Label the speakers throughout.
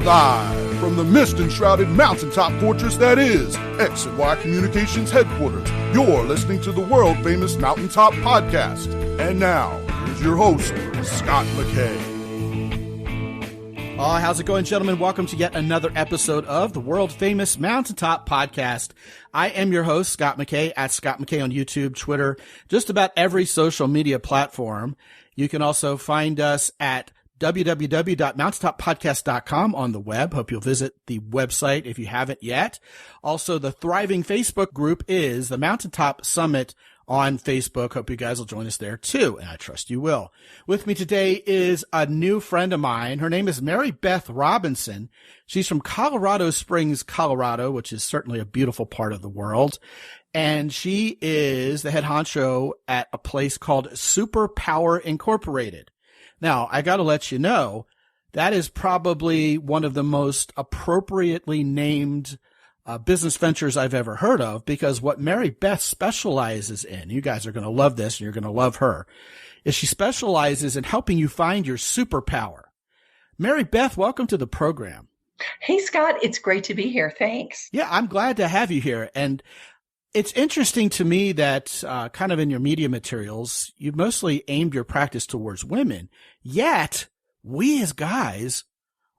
Speaker 1: Live from the mist-enshrouded mountaintop fortress that is X and Y Communications headquarters, you're listening to the world-famous Mountaintop Podcast. And now, here's your host, Scott McKay.
Speaker 2: Oh, how's it going, gentlemen? Welcome to yet another episode of the world-famous Mountaintop Podcast. I am your host, Scott McKay, at Scott McKay on YouTube, Twitter, just about every social media platform. You can also find us at www.mountaintoppodcast.com on the web. Hope you'll visit the website if you haven't yet. Also, the thriving Facebook group is the Mountaintop Summit on Facebook. Hope you guys will join us there too, and I trust you will. With me today is a new friend of mine. Her name is Mary Beth Robinson. She's from Colorado Springs, Colorado, which is certainly a beautiful part of the world. And she is the head honcho at a place called Superpower Incorporated. Now, I got to let you know, that is probably one of the most appropriately named business ventures I've ever heard of, because what Mary Beth specializes in, you guys are going to love this and you're going to love her, is she specializes in helping you find your superpower. Mary Beth, welcome to the program.
Speaker 3: Hey, Scott, it's great to be here. Thanks.
Speaker 2: Yeah, I'm glad to have you here. And it's interesting to me that kind of in your media materials, you've mostly aimed your practice towards women, yet we as guys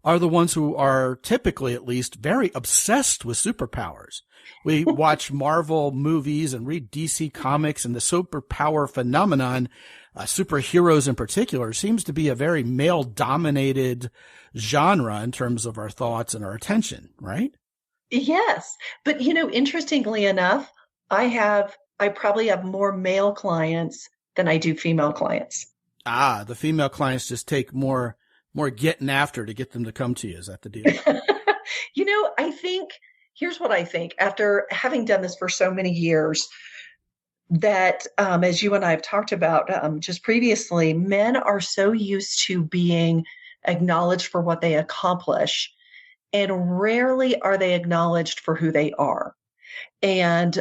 Speaker 2: are the ones who are typically, at least, very obsessed with superpowers. We watch Marvel movies and read DC comics, and the superpower phenomenon, superheroes in particular, seems to be a very male-dominated genre in terms of our thoughts and our attention, right?
Speaker 3: Yes. But, interestingly enough, I probably have more male clients than I do female clients.
Speaker 2: Ah, the female clients just take more getting after to get them to come to you. Is that the deal?
Speaker 3: Here's what I think. After having done this for so many years, that as you and I have talked about just previously, men are so used to being acknowledged for what they accomplish, and rarely are they acknowledged for who they are. And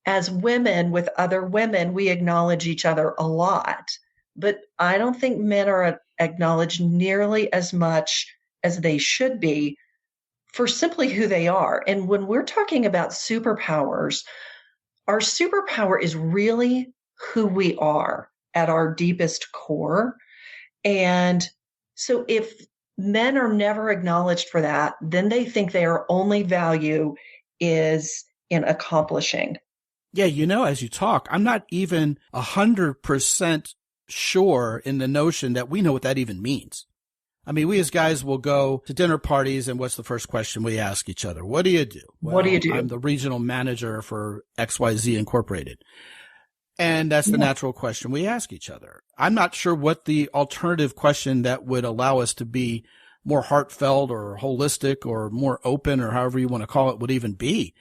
Speaker 3: as women with other women, we acknowledge each other a lot. But I don't think men are acknowledged nearly as much as they should be for simply who they are. And when we're talking about superpowers, our superpower is really who we are at our deepest core. And so if men are never acknowledged for that, then they think their only value is in accomplishing.
Speaker 2: Yeah, as you talk, I'm not even 100% sure in the notion that we know what that even means. I mean, we as guys will go to dinner parties, and what's the first question we ask each other? What do you do? Well,
Speaker 3: what do you do?
Speaker 2: I'm the regional manager for XYZ Incorporated. And that's the natural question we ask each other. I'm not sure what the alternative question that would allow us to be more heartfelt or holistic or more open, or however you want to call it, would even be.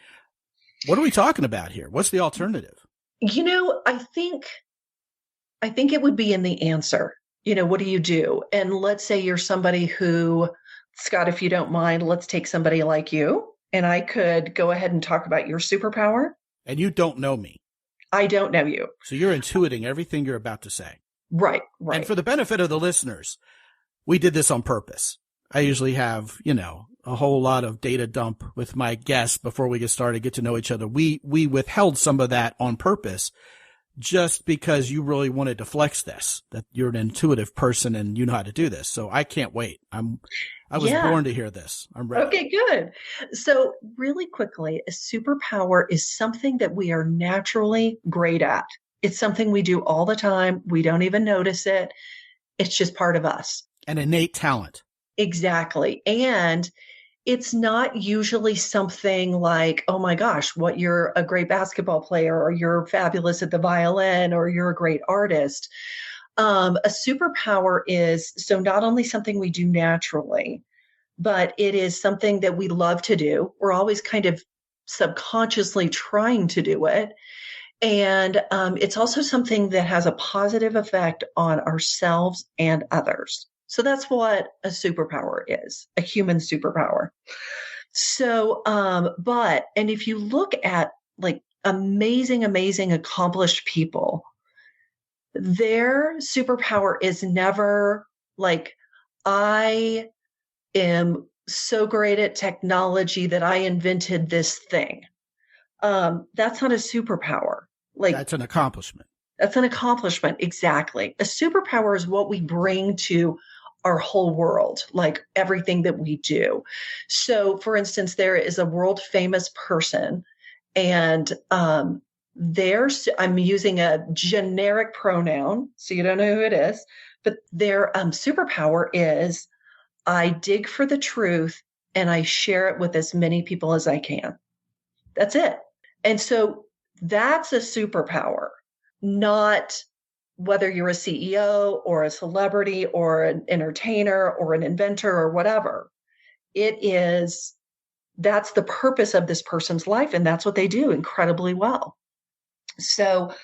Speaker 2: What are we talking about here? What's the alternative?
Speaker 3: I think it would be in the answer. What do you do? And let's say you're somebody who, Scott, if you don't mind, let's take somebody like you, and I could go ahead and talk about your superpower.
Speaker 2: And you don't know me.
Speaker 3: I don't know you.
Speaker 2: So you're intuiting everything you're about to say.
Speaker 3: Right.
Speaker 2: And for the benefit of the listeners, we did this on purpose. I usually have, a whole lot of data dump with my guests before we get started, get to know each other. We withheld some of that on purpose, just because you really wanted to flex this, that you're an intuitive person and you know how to do this. So I can't wait. I was born to hear this. I'm ready.
Speaker 3: Okay, good. So really quickly, a superpower is something that we are naturally great at. It's something we do all the time. We don't even notice it. It's just part of us.
Speaker 2: An innate talent.
Speaker 3: Exactly. And it's not usually something like, oh my gosh, you're a great basketball player, or you're fabulous at the violin, or you're a great artist. A superpower is so not only something we do naturally, but it is something that we love to do. We're always kind of subconsciously trying to do it. And it's also something that has a positive effect on ourselves and others. So that's what a superpower is, a human superpower. So, and if you look at like amazing accomplished people, their superpower is never like, I am so great at technology that I invented this thing. That's not a superpower. Like,
Speaker 2: that's an accomplishment.
Speaker 3: That's an accomplishment. Exactly. A superpower is what we bring to our whole world, like everything that we do. So, for instance, there is a world famous person, and I'm using a generic pronoun, so you don't know who it is, but their superpower is I dig for the truth and I share it with as many people as I can. That's it. And so that's a superpower, not whether you're a CEO or a celebrity or an entertainer or an inventor or whatever. That's the purpose of this person's life, and that's what they do incredibly well. So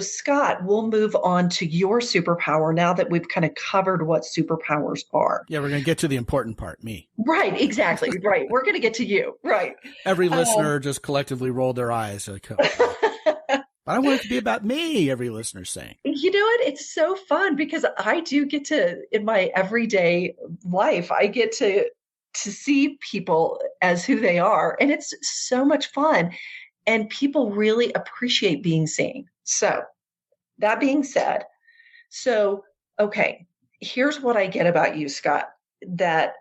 Speaker 3: Scott, we'll move on to your superpower now that we've kind of covered what superpowers are.
Speaker 2: Yeah, we're going to get to the important part, me.
Speaker 3: Right, exactly. Right. We're going to get to you. Right.
Speaker 2: Every listener just collectively rolled their eyes. Like, but I want it to be about me, every listener's saying.
Speaker 3: You know what? It's so fun because I do get to, in my everyday life, I get to see people as who they are. And it's so much fun. And people really appreciate being seen. So that being said, okay, here's what I get about you, Scott, that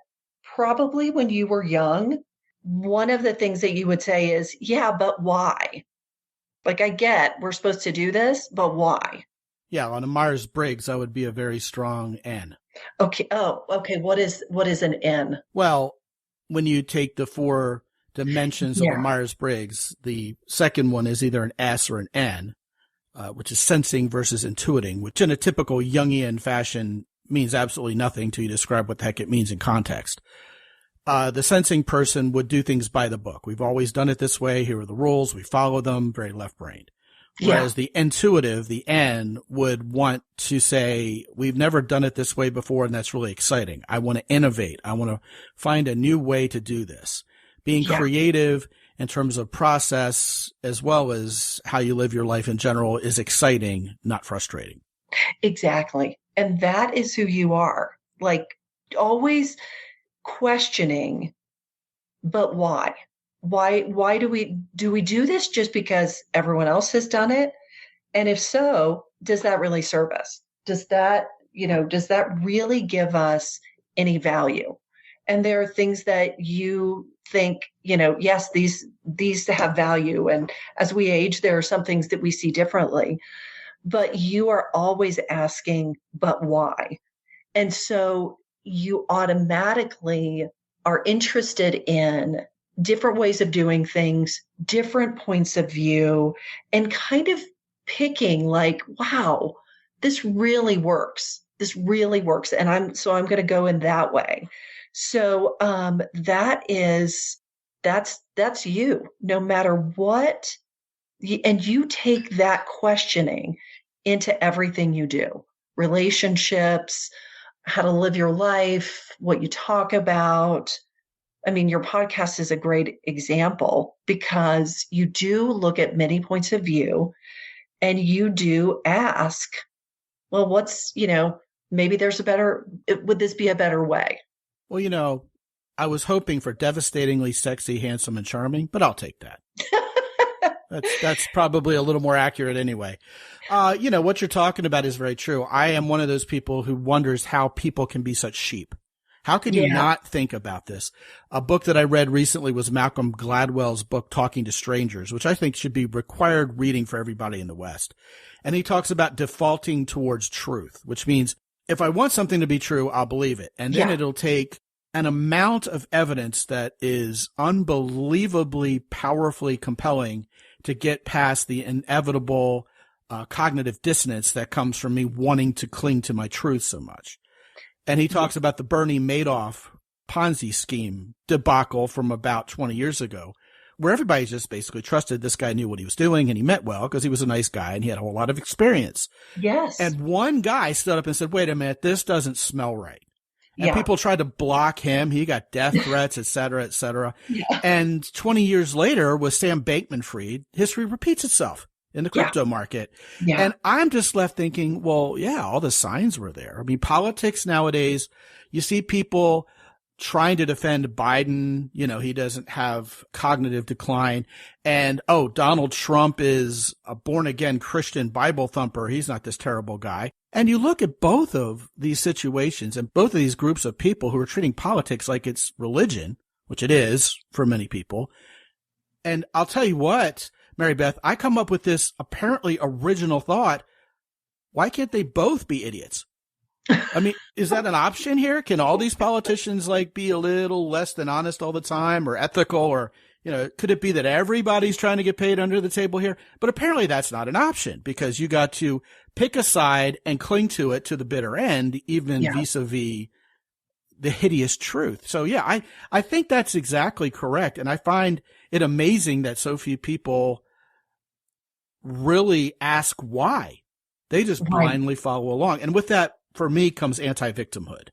Speaker 3: probably when you were young, one of the things that you would say is, yeah, but why? Like, I get we're supposed to do this, but why?
Speaker 2: Yeah, on a Myers-Briggs, that would be a very strong N.
Speaker 3: Okay. Oh, okay. What is an N?
Speaker 2: Well, when you take the 4 dimensions of a Myers-Briggs, the second one is either an S or an N, which is sensing versus intuiting, which in a typical Jungian fashion means absolutely nothing till you describe what the heck it means in context. The sensing person would do things by the book. We've always done it this way. Here are the rules. We follow them. Very left-brained. Whereas the intuitive, the N, would want to say, we've never done it this way before, and that's really exciting. I want to innovate. I want to find a new way to do this. Being creative in terms of process as well as how you live your life in general is exciting, not frustrating.
Speaker 3: Exactly. And that is who you are. Like, always questioning, but why? Why do we do this just because everyone else has done it? And if so, does that really serve us? Does that really give us any value? And there are things that you think, yes, these have value. And as we age, there are some things that we see differently, but you are always asking, but why? And so you automatically are interested in different ways of doing things, different points of view, and kind of picking like, wow, this really works. This really works. And I'm going to go in that way. So that's you, no matter what. And you take that questioning into everything you do, relationships, how to live your life, what you talk about. I mean, your podcast is a great example because you do look at many points of view and you do ask, well, maybe would this be a better way?
Speaker 2: Well, I was hoping for devastatingly sexy, handsome, and charming, but I'll take that. That's probably a little more accurate anyway. What you're talking about is very true. I am one of those people who wonders how people can be such sheep. How can you not think about this? A book that I read recently was Malcolm Gladwell's book, Talking to Strangers, which I think should be required reading for everybody in the West. And he talks about defaulting towards truth, which means if I want something to be true, I'll believe it. And then it'll take an amount of evidence that is unbelievably powerfully compelling to get past the inevitable cognitive dissonance that comes from me wanting to cling to my truth so much. And he talks about the Bernie Madoff Ponzi scheme debacle from about 20 years ago, where everybody just basically trusted this guy knew what he was doing and he meant well because he was a nice guy and he had a whole lot of experience. Yes. And one guy stood up and said, wait a minute, this doesn't smell right. And people tried to block him. He got death threats, et cetera, et cetera. Yeah. And 20 years later with Sam Bankman-Fried, history repeats itself in the crypto market. Yeah. And I'm just left thinking, well, all the signs were there. I mean, politics nowadays, you see people trying to defend Biden. He doesn't have cognitive decline. And, Donald Trump is a born again Christian Bible thumper. He's not this terrible guy. And you look at both of these situations and both of these groups of people who are treating politics like it's religion, which it is for many people. And I'll tell you what, Mary Beth, I come up with this apparently original thought. Why can't they both be idiots? I mean, is that an option here? Can all these politicians be a little less than honest all the time or ethical, or, could it be that everybody's trying to get paid under the table here? But apparently that's not an option, because you got to pick a side and cling to it to the bitter end, even vis-a-vis the hideous truth. So yeah, I think that's exactly correct. And I find it amazing that so few people really ask why. They just blindly follow along. And with that, for me, comes anti-victimhood.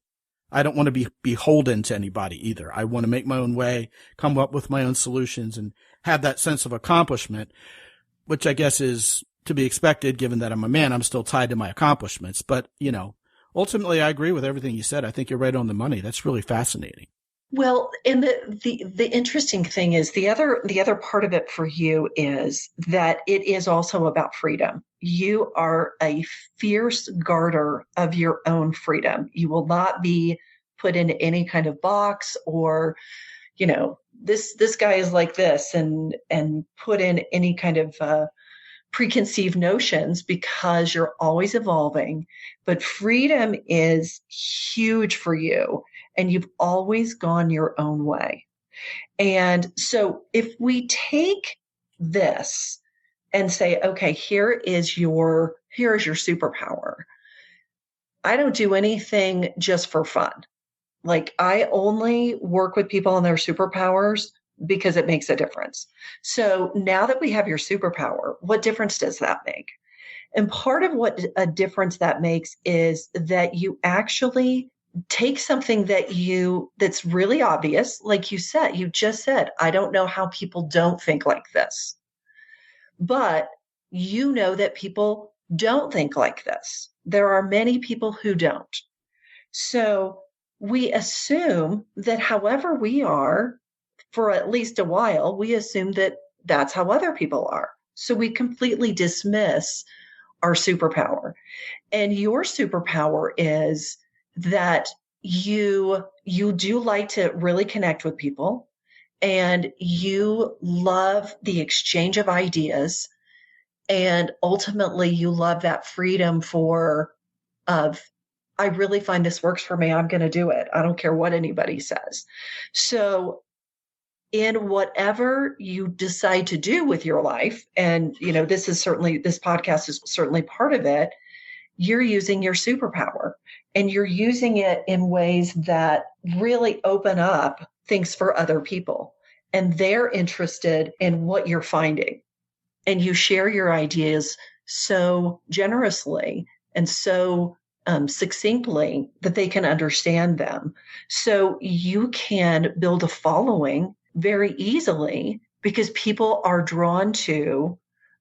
Speaker 2: I don't want to be beholden to anybody either. I want to make my own way, come up with my own solutions, and have that sense of accomplishment, which I guess is to be expected given that I'm a man. I'm still tied to my accomplishments. But, ultimately, I agree with everything you said. I think you're right on the money. That's really fascinating.
Speaker 3: Well, and the interesting thing is the other part of it for you is that it is also about freedom. You are a fierce guarder of your own freedom. You will not be put in any kind of box or, this guy is like this and put in any kind of preconceived notions, because you're always evolving. But freedom is huge for you, and you've always gone your own way. And so if we take this and say, okay, here is your superpower. I don't do anything just for fun. I only work with people on their superpowers because it makes a difference. So now that we have your superpower, what difference does that make? And part of what a difference that makes is that you actually take something that's really obvious. Like you just said, I don't know how people don't think like this. But that people don't think like this. There are many people who don't. So we assume that however we are, for at least a while, we assume that that's how other people are. So we completely dismiss our superpower. And your superpower is that you do like to really connect with people, and you love the exchange of ideas, and ultimately you love that freedom I really find this works for me. I'm going to do it. I don't care what anybody says. So in whatever you decide to do with your life, and this podcast is certainly part of it, you're using your superpower, and you're using it in ways that really open up things for other people, and they're interested in what you're finding, and you share your ideas so generously and so succinctly that they can understand them. So you can build a following very easily, because people are drawn to,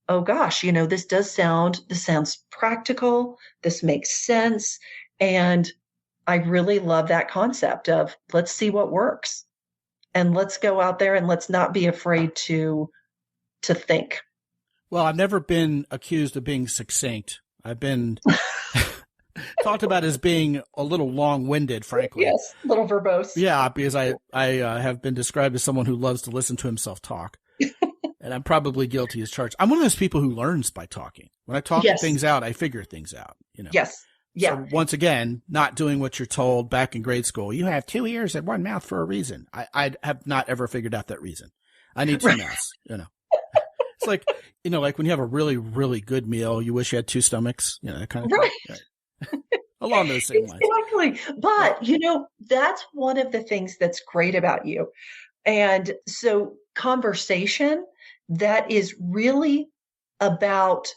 Speaker 3: oh gosh, this sounds practical. This makes sense. And I really love that concept of let's see what works, and let's go out there and let's not be afraid to think.
Speaker 2: Well, I've never been accused of being succinct. I've been talked about as being a little long-winded, frankly.
Speaker 3: Yes, a little verbose.
Speaker 2: Yeah, because I have been described as someone who loves to listen to himself talk. And I'm probably guilty as charged. I'm one of those people who learns by talking. When I talk things out, I figure things out.
Speaker 3: Yes. Yeah.
Speaker 2: So once again, not doing what you're told back in grade school. You have two ears and one mouth for a reason. I have not ever figured out that reason. I need two mouths, It's like, like when you have a really, really good meal, you wish you had two stomachs, that kind of thing. Right. Along those same lines.
Speaker 3: Exactly. But, that's one of the things that's great about you. And so conversation that is really about,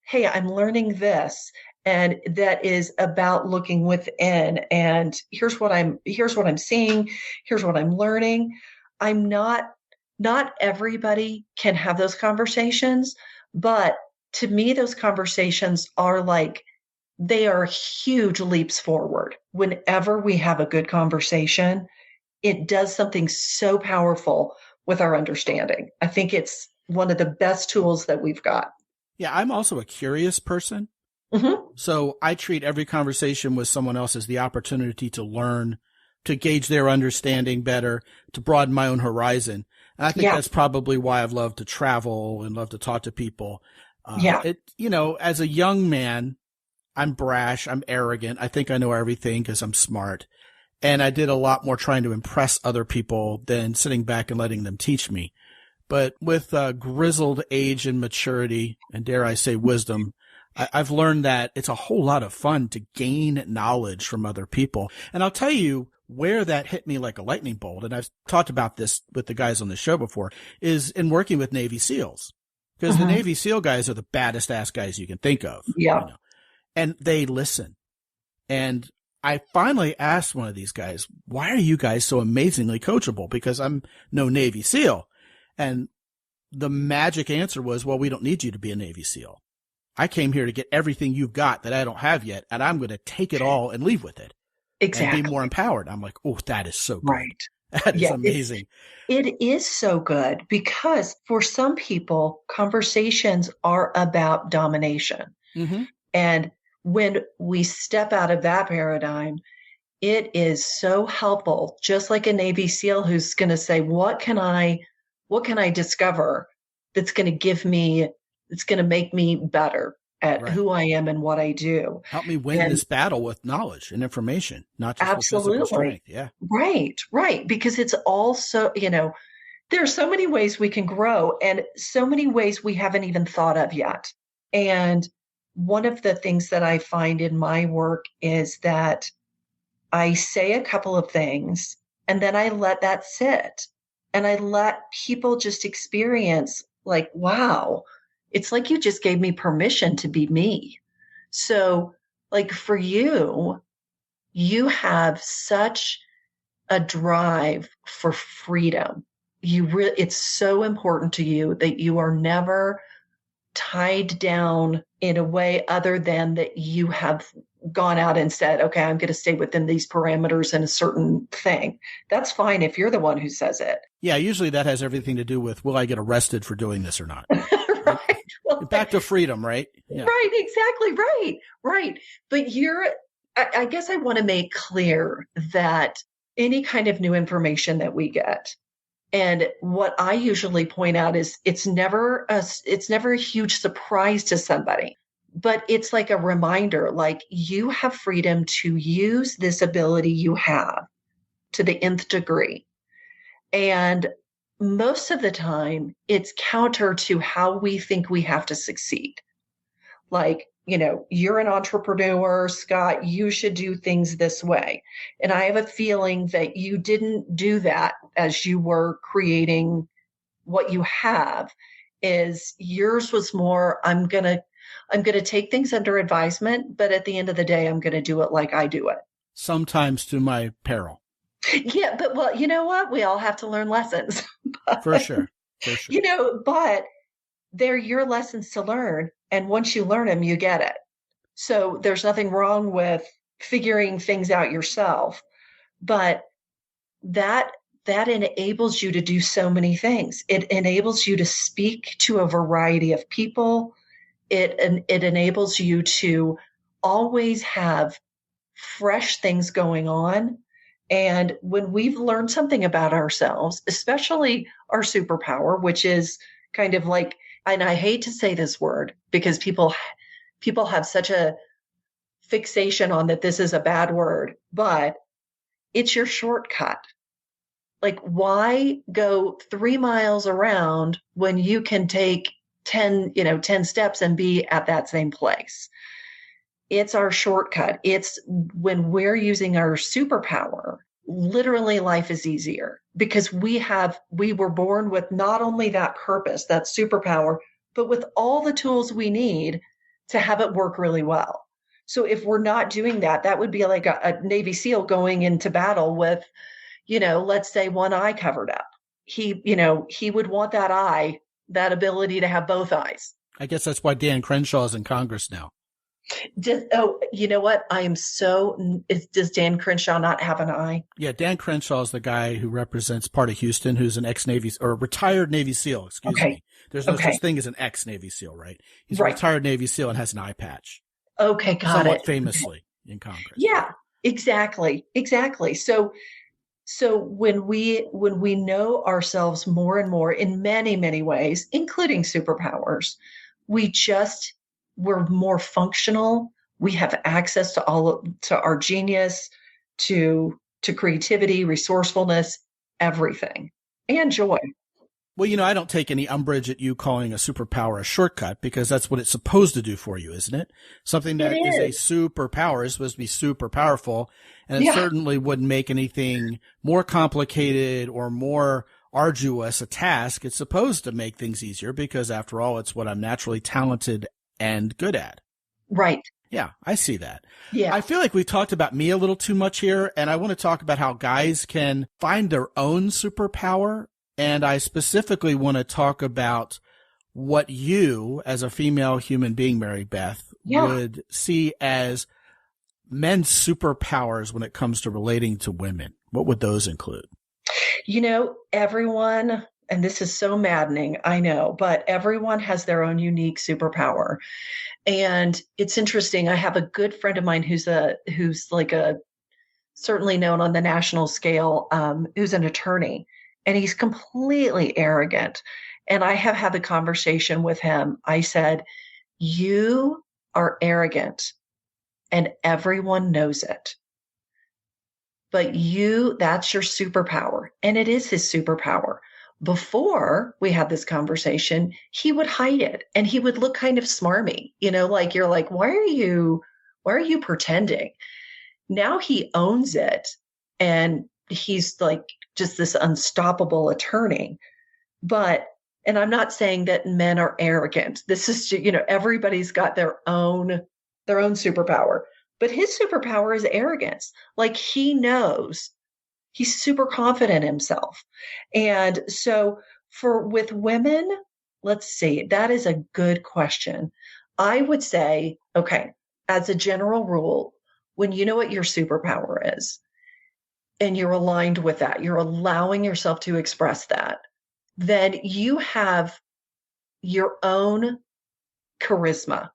Speaker 3: hey, I'm learning this. And that is about looking within, and here's what I'm seeing. Here's what I'm learning. Not everybody can have those conversations, but to me, those conversations are they are huge leaps forward. Whenever we have a good conversation, it does something so powerful with our understanding. I think it's one of the best tools that we've got.
Speaker 2: Yeah, I'm also a curious person.
Speaker 3: Mm-hmm.
Speaker 2: So I treat every conversation with someone else as the opportunity to learn, to gauge their understanding better, to broaden my own horizon. And I think that's probably why I've loved to travel and love to talk to people. As a young man, I'm brash, I'm arrogant. I think I know everything because I'm smart. And I did a lot more trying to impress other people than sitting back and letting them teach me. But with grizzled age and maturity, and dare I say wisdom, I've learned that it's a whole lot of fun to gain knowledge from other people. And I'll tell you where that hit me like a lightning bolt, and I've talked about this with the guys on the show before, is in working with Navy SEALs. Because the Navy SEAL guys are the baddest ass guys you can think of.
Speaker 3: Yeah.
Speaker 2: And they listen. And I finally asked one of these guys, why are you guys so amazingly coachable? Because I'm no Navy SEAL. And the magic answer was, well, we don't need you to be a Navy SEAL. I came here to get everything you've got that I don't have yet, and I'm going to take it all and leave with it.
Speaker 3: Exactly.
Speaker 2: And be more empowered. I'm like, oh, that is so good.
Speaker 3: Right.
Speaker 2: That is amazing.
Speaker 3: It is so good because for some people, conversations are about domination.
Speaker 2: Mm-hmm.
Speaker 3: And when we step out of that paradigm, it is so helpful, just like a Navy SEAL who's going to say, what can I discover that's going to make me better at who I am and what I do.
Speaker 2: Help me win this battle with knowledge and information, not just
Speaker 3: absolutely.
Speaker 2: With physical strength. Yeah.
Speaker 3: Right. Because it's also, there are so many ways we can grow and so many ways we haven't even thought of yet. And one of the things that I find in my work is that I say a couple of things and then I let that sit and I let people just experience like, wow, it's like you just gave me permission to be me. So like for you, you have such a drive for freedom. It's so important to you that you are never tied down in a way other than that you have gone out and said, okay, I'm going to stay within these parameters and a certain thing. That's fine if you're the one who says it.
Speaker 2: Yeah, usually that has everything to do with, will I get arrested for doing this or not?
Speaker 3: Right. Well,
Speaker 2: back to freedom, right?
Speaker 3: Yeah. Right, exactly. Right. But I guess I want to make clear that any kind of new information that we get, and what I usually point out is it's never a huge surprise to somebody, but it's like a reminder, like you have freedom to use this ability you have to the nth degree. And most of the time it's counter to how we think we have to succeed. Like, you're an entrepreneur, Scott, you should do things this way. And I have a feeling that you didn't do that as you were creating what you have. Is yours was more, I'm going to take things under advisement, but at the end of the day, I'm going to do it like I do it.
Speaker 2: Sometimes to my peril.
Speaker 3: Yeah, but well, you know what? We all have to learn lessons.
Speaker 2: For sure.
Speaker 3: But they're your lessons to learn. And once you learn them, you get it. So there's nothing wrong with figuring things out yourself. But that enables you to do so many things. It enables you to speak to a variety of people. It enables you to always have fresh things going on. And when we've learned something about ourselves, especially our superpower, which is kind of like, and I hate to say this word because people have such a fixation on that this is a bad word, but it's your shortcut. Like, why go 3 miles around when you can take 10 steps and be at that same place? It's our shortcut. It's when we're using our superpower, literally life is easier because we were born with not only that purpose, that superpower, but with all the tools we need to have it work really well. So if we're not doing that, that would be like a Navy SEAL going into battle with, let's say one eye covered up. He would want that eye, that ability to have both eyes.
Speaker 2: I guess that's why Dan Crenshaw's in Congress now.
Speaker 3: You know what? I am does Dan Crenshaw not have an eye?
Speaker 2: Yeah, Dan Crenshaw is the guy who represents part of Houston, who's an ex-Navy or retired Navy SEAL. Excuse me. There's no such thing as an ex-Navy SEAL, right? He's a retired Navy SEAL and has an eye patch.
Speaker 3: Okay, got
Speaker 2: somewhat
Speaker 3: it.
Speaker 2: famously in Congress.
Speaker 3: Yeah, exactly. So when we know ourselves more and more in many, many ways, including superpowers, we're more functional. We have access to to our genius, to creativity, resourcefulness, everything, and joy.
Speaker 2: Well, I don't take any umbrage at you calling a superpower a shortcut, because that's what it's supposed to do for you, isn't it? Something that is a superpower is supposed to be super powerful, and it certainly wouldn't make anything more complicated or more arduous a task. It's supposed to make things easier because, after all, it's what I'm naturally talented and good at.
Speaker 3: Right.
Speaker 2: Yeah, I see that.
Speaker 3: Yeah.
Speaker 2: I feel like we've talked about me a little too much here, and I want to talk about how guys can find their own superpower. And I specifically want to talk about what you, as a female human being, Mary Beth, would see as men's superpowers when it comes to relating to women. What would those include?
Speaker 3: Everyone, and this is so maddening, I know, but everyone has their own unique superpower. And it's interesting. I have a good friend of mine who's like certainly known on the national scale, who's an attorney. And he's completely arrogant. And I have had the conversation with him. I said, you are arrogant and everyone knows it. But that's your superpower. And it is his superpower. Before we had this conversation, he would hide it and he would look kind of smarmy, like you're like, why are you pretending? Now he owns it and he's like just this unstoppable attorney. And I'm not saying that men are arrogant. This is, everybody's got their own superpower, but his superpower is arrogance. Like he knows he's super confident in himself. And so with women, let's see, that is a good question. I would say, okay, as a general rule, when you know what your superpower is, and you're aligned with that, you're allowing yourself to express that, then you have your own charisma.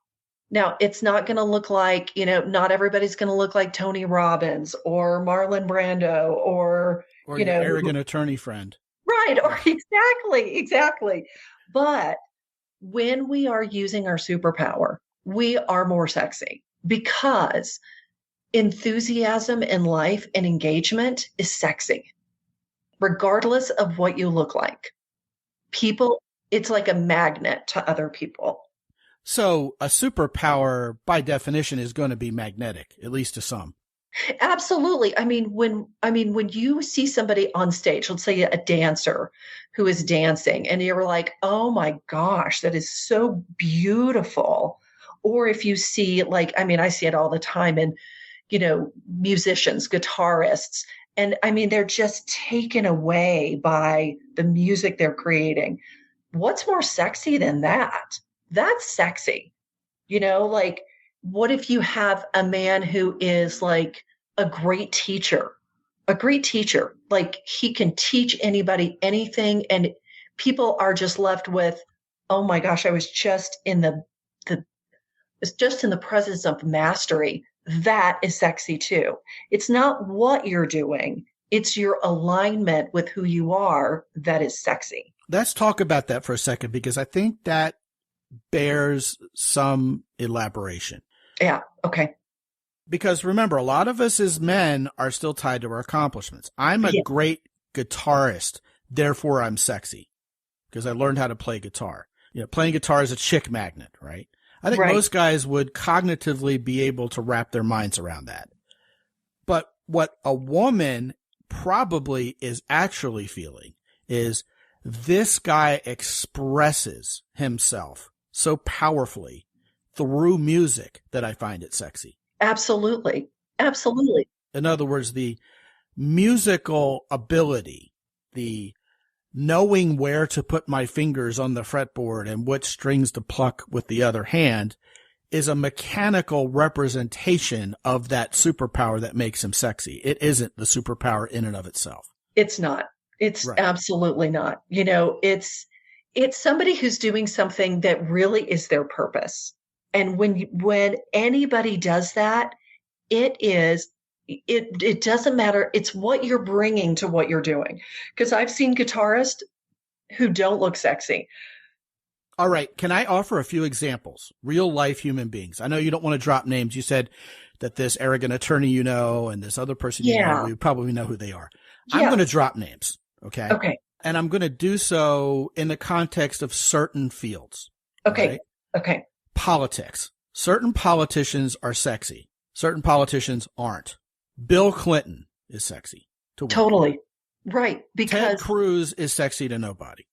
Speaker 3: Now, it's not going to look like, not everybody's going to look like Tony Robbins or Marlon Brando or
Speaker 2: your arrogant attorney friend.
Speaker 3: Right. Or exactly. But when we are using our superpower, we are more sexy because enthusiasm in life and engagement is sexy, regardless of what you look like. It's like a magnet to other people.
Speaker 2: So a superpower, by definition, is going to be magnetic, at least to some.
Speaker 3: Absolutely. When you see somebody on stage, let's say a dancer who is dancing, and you're like, oh my gosh, that is so beautiful. Or if you see I see it all the time in musicians, guitarists, and they're just taken away by the music they're creating. What's more sexy than that? That's sexy. What if you have a man who is like a great teacher, like he can teach anybody anything, and people are just left with, oh my gosh, I was just in the presence of mastery. That is sexy too. It's not what you're doing. It's your alignment with who you are that is sexy.
Speaker 2: Let's talk about that for a second, because I think that bears some elaboration.
Speaker 3: Yeah. Okay.
Speaker 2: Because remember, a lot of us as men are still tied to our accomplishments. I'm a great guitarist, therefore I'm sexy because I learned how to play guitar. Playing guitar is a chick magnet, right? I think most guys would cognitively be able to wrap their minds around that. But what a woman probably is actually feeling is this guy expresses himself so powerfully through music that I find it sexy.
Speaker 3: Absolutely.
Speaker 2: In other words, the musical ability, the knowing where to put my fingers on the fretboard and what strings to pluck with the other hand is a mechanical representation of that superpower that makes him sexy. It isn't the superpower in and of itself.
Speaker 3: It's not. It's
Speaker 2: Right.
Speaker 3: absolutely not. You know, it's somebody who's doing something that really is their purpose. And when anybody does that, it doesn't matter. It's what you're bringing to what you're doing. Because I've seen guitarists who don't look sexy.
Speaker 2: All right. Can I offer a few examples? Real life human beings. I know you don't want to drop names. You said that this arrogant attorney you know and this other person you know, we probably know who they are.
Speaker 3: Yeah.
Speaker 2: I'm going to drop names. Okay.
Speaker 3: Okay.
Speaker 2: And I'm going to do so in the context of certain fields.
Speaker 3: Okay.
Speaker 2: Right?
Speaker 3: Okay.
Speaker 2: Politics. Certain politicians are sexy. Certain politicians aren't. Bill Clinton is sexy to women.
Speaker 3: Totally. Right. Because
Speaker 2: Ted Cruz is sexy to nobody.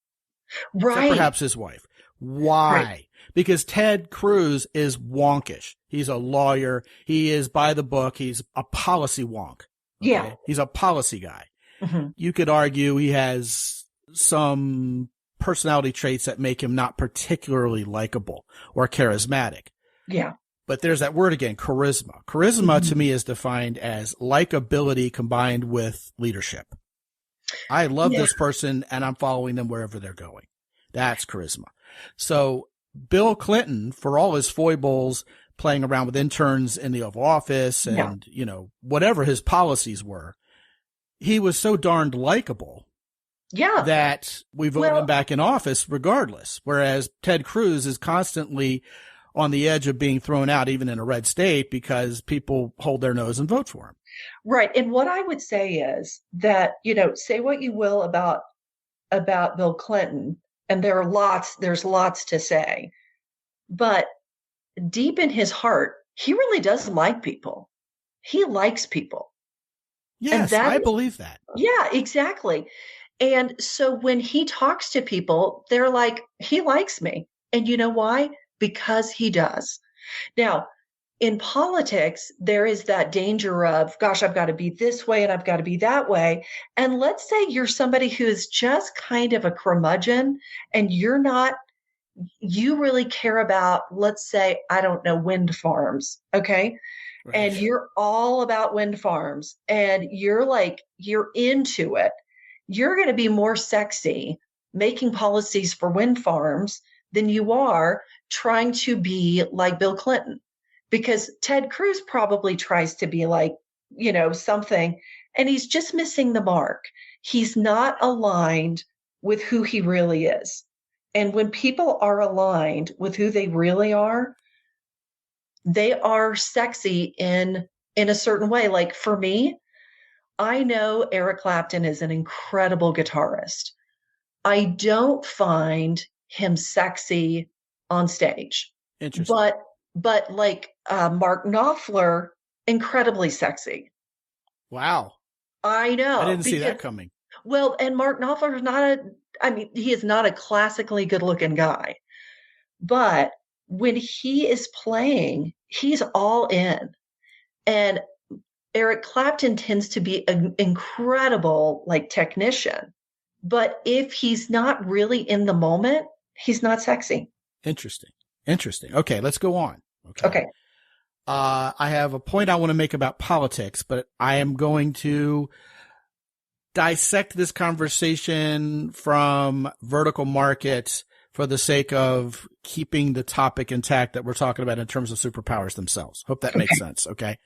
Speaker 3: right.
Speaker 2: Except perhaps his wife. Why?
Speaker 3: Right.
Speaker 2: Because Ted Cruz is wonkish. He's a lawyer. He is by the book. He's a policy wonk. Okay?
Speaker 3: Yeah.
Speaker 2: He's a policy guy.
Speaker 3: Mm-hmm.
Speaker 2: You could argue he has some personality traits that make him not particularly likable or charismatic.
Speaker 3: Yeah.
Speaker 2: But there's that word again, charisma. Charisma to me is defined as likability combined with leadership. I love this person and I'm following them wherever they're going. That's charisma. So Bill Clinton, for all his foibles, playing around with interns in the Oval Office and, you know, whatever his policies were, he was so darned likable that we voted him back in office regardless. Whereas Ted Cruz is constantly on the edge of being thrown out, even in a red state, because people hold their nose and vote for him.
Speaker 3: Right. And what I would say is that, you know, say what you will about Bill Clinton, and there's lots to say, but deep in his heart, he really does like people. He likes people.
Speaker 2: Yes, I believe that.
Speaker 3: Yeah, exactly. And so when he talks to people, they're like, he likes me. And you know why? Because he does. Now, in politics, there is that danger of, gosh, I've got to be this way and I've got to be that way. And let's say you're somebody who is just kind of a curmudgeon and you really care about, let's say, I don't know, wind farms. Okay. Right. And you're all about wind farms and you're into it. You're going to be more sexy making policies for wind farms than you are trying to be like Bill Clinton. Because Ted Cruz probably tries to be like, you know, something, and he's just missing the mark. He's not aligned with who he really is. And when people are aligned with who they really are, they are sexy in a certain way. Like for me, I know Eric Clapton is an incredible guitarist. I don't find him sexy on stage.
Speaker 2: Interesting.
Speaker 3: But like Mark Knopfler, incredibly sexy.
Speaker 2: Wow.
Speaker 3: I know.
Speaker 2: I didn't see that coming.
Speaker 3: Well, and Mark Knopfler is he is not a classically good looking guy. But when he is playing, he's all in. And Eric Clapton tends to be an incredible technician. But if he's not really in the moment, he's not sexy.
Speaker 2: Interesting. Okay, let's go on.
Speaker 3: Okay.
Speaker 2: I have a point I want to make about politics, but I am going to dissect this conversation from vertical market for the sake of keeping the topic intact that we're talking about in terms of superpowers themselves. Hope that makes sense. Okay.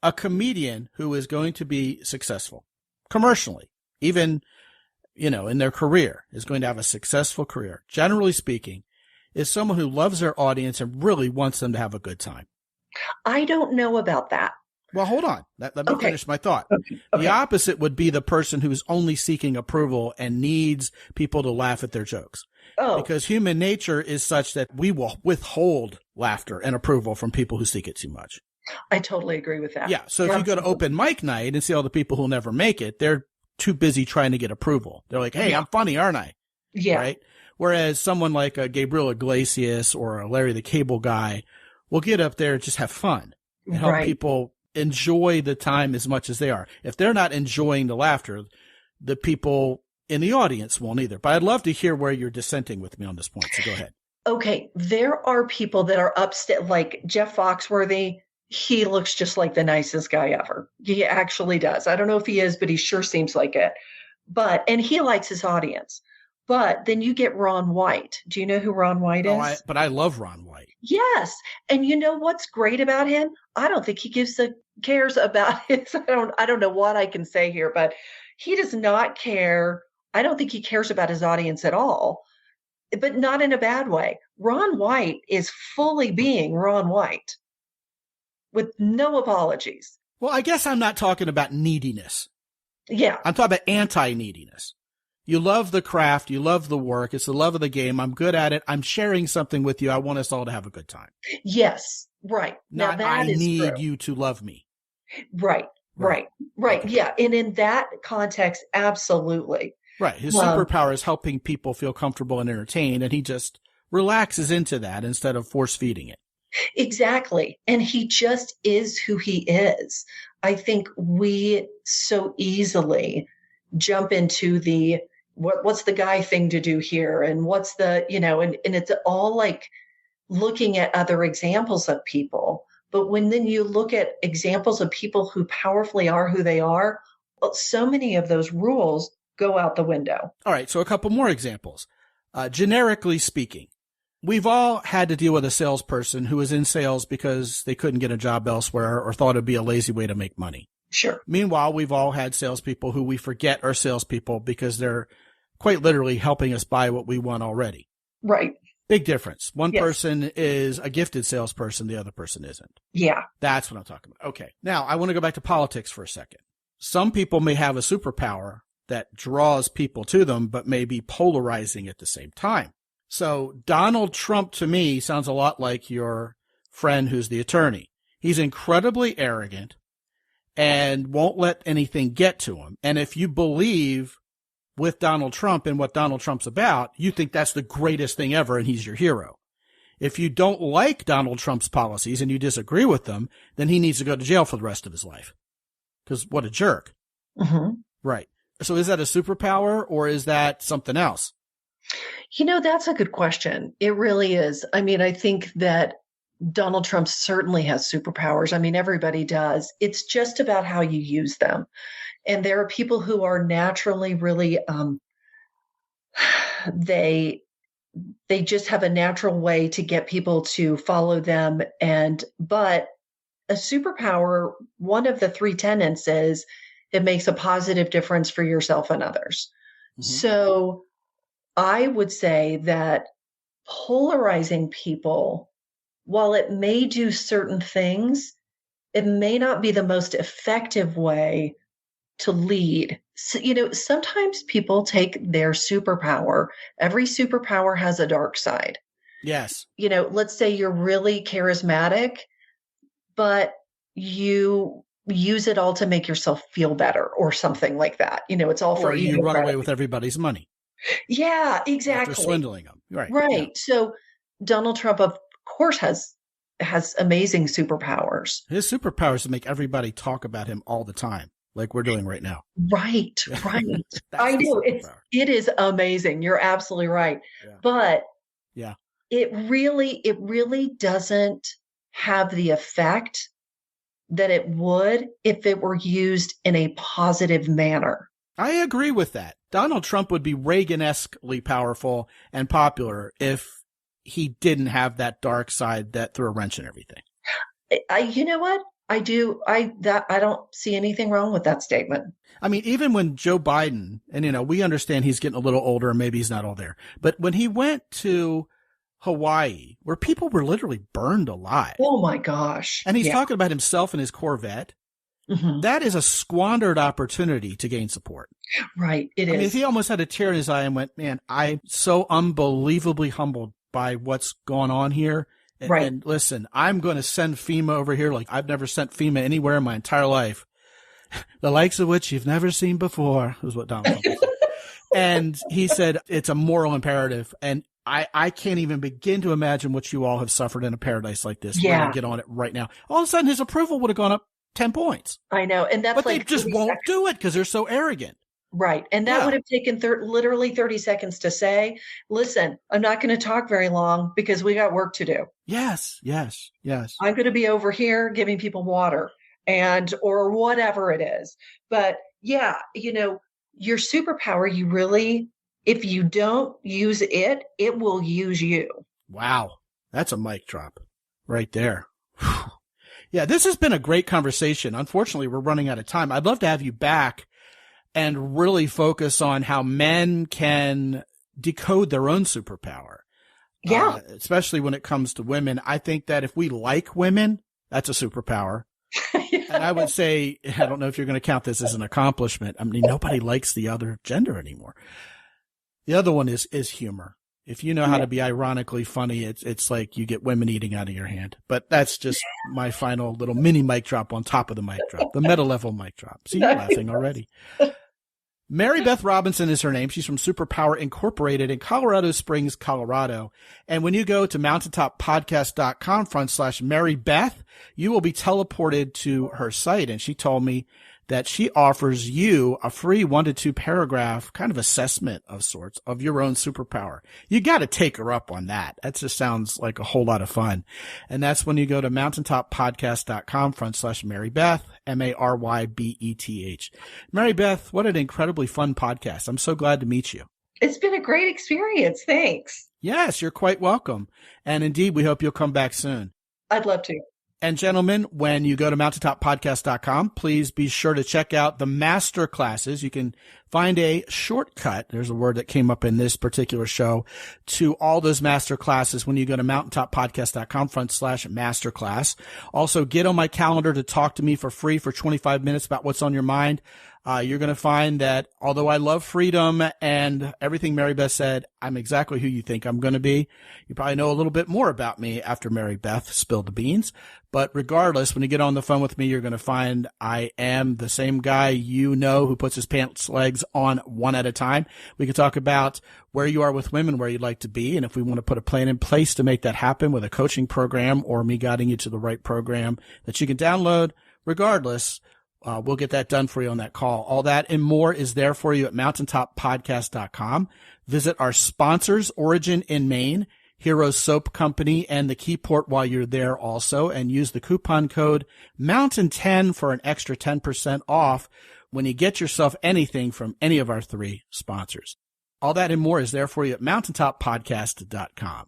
Speaker 2: A comedian who is going to be successful commercially, even, you know, in their career, is going to have a successful career, generally speaking, is someone who loves their audience and really wants them to have a good time.
Speaker 3: I don't know about that.
Speaker 2: Well, hold on. Let me finish my thought. Okay. The opposite would be the person who's only seeking approval and needs people to laugh at their jokes. Oh. Because human nature is such that we will withhold laughter and approval from people who seek it too much.
Speaker 3: I totally agree with that.
Speaker 2: Yeah. So if you go to open mic night and see all the people who'll never make it, they're too busy trying to get approval. They're like, hey, I'm funny, aren't I?
Speaker 3: Yeah.
Speaker 2: Right? Whereas someone like a Gabriel Iglesias or a Larry the Cable Guy will get up there and just have fun and help people enjoy the time as much as they are. If they're not enjoying the laughter, the people in the audience won't either. But I'd love to hear where you're dissenting with me on this point. So go ahead.
Speaker 3: Okay, there are people that are upset, like Jeff Foxworthy. He looks just like the nicest guy ever. He actually does. I don't know if he is, but he sure seems like it. And he likes his audience. But then you get Ron White. Do you know who Ron White is?
Speaker 2: But I love Ron White.
Speaker 3: Yes. And you know what's great about him? I don't think he cares about his, I don't know what I can say here, but he does not care. I don't think he cares about his audience at all, but not in a bad way. Ron White is fully being Ron White with no apologies.
Speaker 2: Well, I guess I'm not talking about neediness.
Speaker 3: Yeah.
Speaker 2: I'm talking about anti-neediness. You love the craft. You love the work. It's the love of the game. I'm good at it. I'm sharing something with you. I want us all to have a good time.
Speaker 3: Yes. Right.
Speaker 2: Not
Speaker 3: now that
Speaker 2: I
Speaker 3: is
Speaker 2: need
Speaker 3: true.
Speaker 2: you to love me.
Speaker 3: Right. Okay. Yeah. And in that context, absolutely.
Speaker 2: Right. His superpower is helping people feel comfortable and entertained, and he just relaxes into that instead of force feeding it.
Speaker 3: Exactly. And he just is who he is. I think we so easily jump into the what's the guy thing to do here, and what's the, and it's all like looking at other examples of people. But when then you look at examples of people who powerfully are who they are, so many of those rules go out the window.
Speaker 2: All right. So a couple more examples. Generically speaking, we've all had to deal with a salesperson who was in sales because they couldn't get a job elsewhere or thought it'd be a lazy way to make money.
Speaker 3: Sure.
Speaker 2: Meanwhile, we've all had salespeople who we forget are salespeople because they're quite literally helping us buy what we want already.
Speaker 3: Right.
Speaker 2: Big difference. One person is a gifted salesperson. The other person isn't.
Speaker 3: Yeah.
Speaker 2: That's what I'm talking about. Okay. Now I want to go back to politics for a second. Some people may have a superpower that draws people to them, but may be polarizing at the same time. So Donald Trump to me sounds a lot like your friend who's the attorney. He's incredibly arrogant and won't let anything get to him. And if you believe with Donald Trump and what Donald Trump's about, you think that's the greatest thing ever and he's your hero. If you don't like Donald Trump's policies and you disagree with them, then he needs to go to jail for the rest of his life. Because what a jerk.
Speaker 3: Mm-hmm.
Speaker 2: Right. So is that a superpower or is that something else?
Speaker 3: That's a good question. It really is. I mean, I think that Donald Trump certainly has superpowers. I mean, everybody does. It's just about how you use them. And there are people who are naturally really, they just have a natural way to get people to follow them. But a superpower, one of the three tenets is it makes a positive difference for yourself and others. Mm-hmm. So I would say that polarizing people, while it may do certain things, it may not be the most effective way to lead. So, sometimes people take their superpower. Every superpower has a dark side.
Speaker 2: Yes.
Speaker 3: Let's say you're really charismatic, but you use it all to make yourself feel better or something like that. It's all for
Speaker 2: you run away with everybody's money.
Speaker 3: Yeah, exactly.
Speaker 2: After swindling them. Right.
Speaker 3: Right.
Speaker 2: Yeah.
Speaker 3: So Donald Trump, of course, has amazing superpowers.
Speaker 2: His superpower is to make everybody talk about him all the time, like we're doing right now.
Speaker 3: Right. I know. It is amazing. You're absolutely right. Yeah. But it really doesn't have the effect that it would if it were used in a positive manner.
Speaker 2: I agree with that. Donald Trump would be Reagan-esquely powerful and popular if he didn't have that dark side that threw a wrench in everything.
Speaker 3: You know what? I do. I don't see anything wrong with that statement.
Speaker 2: I mean, even when Joe Biden, and we understand he's getting a little older and maybe he's not all there, but when he went to Hawaii, where people were literally burned alive.
Speaker 3: Oh my gosh.
Speaker 2: And he's talking about himself and his Corvette. Mm-hmm. That is a squandered opportunity to gain support.
Speaker 3: Right. It is.
Speaker 2: I mean, if he almost had a tear in his eye and went, man, I'm so unbelievably humbled by what's going on here.
Speaker 3: Right.
Speaker 2: And listen, I'm going to send FEMA over here like I've never sent FEMA anywhere in my entire life. The likes of which you've never seen before, is what Donald Trump said. And he said it's a moral imperative. And I can't even begin to imagine what you all have suffered in a paradise like this.
Speaker 3: Yeah.
Speaker 2: We're going to get on it right now. All of a sudden, his approval would have gone up 10 points.
Speaker 3: I know. And that's
Speaker 2: but they just won't do it because they're so arrogant.
Speaker 3: Right. And that would have taken literally 30 seconds to say, listen, I'm not going to talk very long because we got work to do.
Speaker 2: Yes, yes, yes.
Speaker 3: I'm going to be over here giving people water or whatever it is. But yeah, your superpower, you really, if you don't use it, it will use you.
Speaker 2: Wow. That's a mic drop right there. Yeah, this has been a great conversation. Unfortunately, we're running out of time. I'd love to have you back and really focus on how men can decode their own superpower.
Speaker 3: Yeah.
Speaker 2: Especially when it comes to women. I think that if we like women, that's a superpower. Yeah. And I would say, I don't know if you're going to count this as an accomplishment. I mean, nobody likes the other gender anymore. The other one is humor. If you know how to be ironically funny, it's like you get women eating out of your hand. But that's just my final little mini mic drop on top of the mic drop, the meta level mic drop. See, you're laughing already. Mary Beth Robinson is her name. She's from Superpower Incorporated in Colorado Springs, Colorado. And when you go to mountaintoppodcast.com/Mary Beth, you will be teleported to her site. And she told me that she offers you a free 1 to 2 paragraph kind of assessment of sorts of your own superpower. You got to take her up on that. That just sounds like a whole lot of fun. And that's when you go to mountaintoppodcast.com/Mary Beth, MaryBeth. Mary Beth, what an incredibly fun podcast. I'm so glad to meet you.
Speaker 3: It's been a great experience. Thanks.
Speaker 2: Yes, you're quite welcome. And indeed, we hope you'll come back soon.
Speaker 3: I'd love to.
Speaker 2: And gentlemen, when you go to mountaintoppodcast.com, please be sure to check out the master classes. You can find a shortcut. There's a word that came up in this particular show to all those master classes when you go to mountaintoppodcast.com/masterclass. Also, get on my calendar to talk to me for free for 25 minutes about what's on your mind. You're going to find that although I love freedom and everything Mary Beth said, I'm exactly who you think I'm going to be. You probably know a little bit more about me after Mary Beth spilled the beans. But regardless, when you get on the phone with me, you're going to find I am the same guy who puts his pants legs on one at a time. We can talk about where you are with women, where you'd like to be, and if we want to put a plan in place to make that happen with a coaching program or me guiding you to the right program that you can download. Regardless, we'll get that done for you on that call. All that and more is there for you at mountaintoppodcast.com. Visit our sponsors, Origin in Maine, Heroes Soap Company, and the Keyport while you're there also, and use the coupon code MOUNTAIN10 for an extra 10% off when you get yourself anything from any of our 3 sponsors. All that and more is there for you at mountaintoppodcast.com.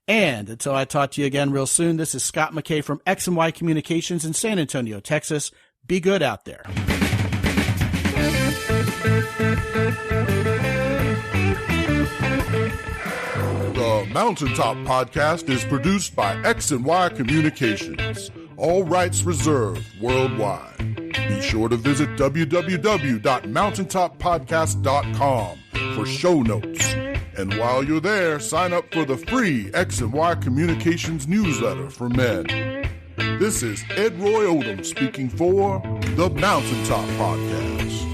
Speaker 2: And until I talk to you again real soon, this is Scott McKay from X&Y Communications in San Antonio, Texas. Be good out there.
Speaker 1: The Mountaintop Podcast is produced by X&Y Communications. All rights reserved worldwide. Be sure to visit www.mountaintoppodcast.com for show notes. And while you're there, sign up for the free X&Y Communications newsletter for men. This is Ed Roy Odom speaking for the Mountaintop Podcast.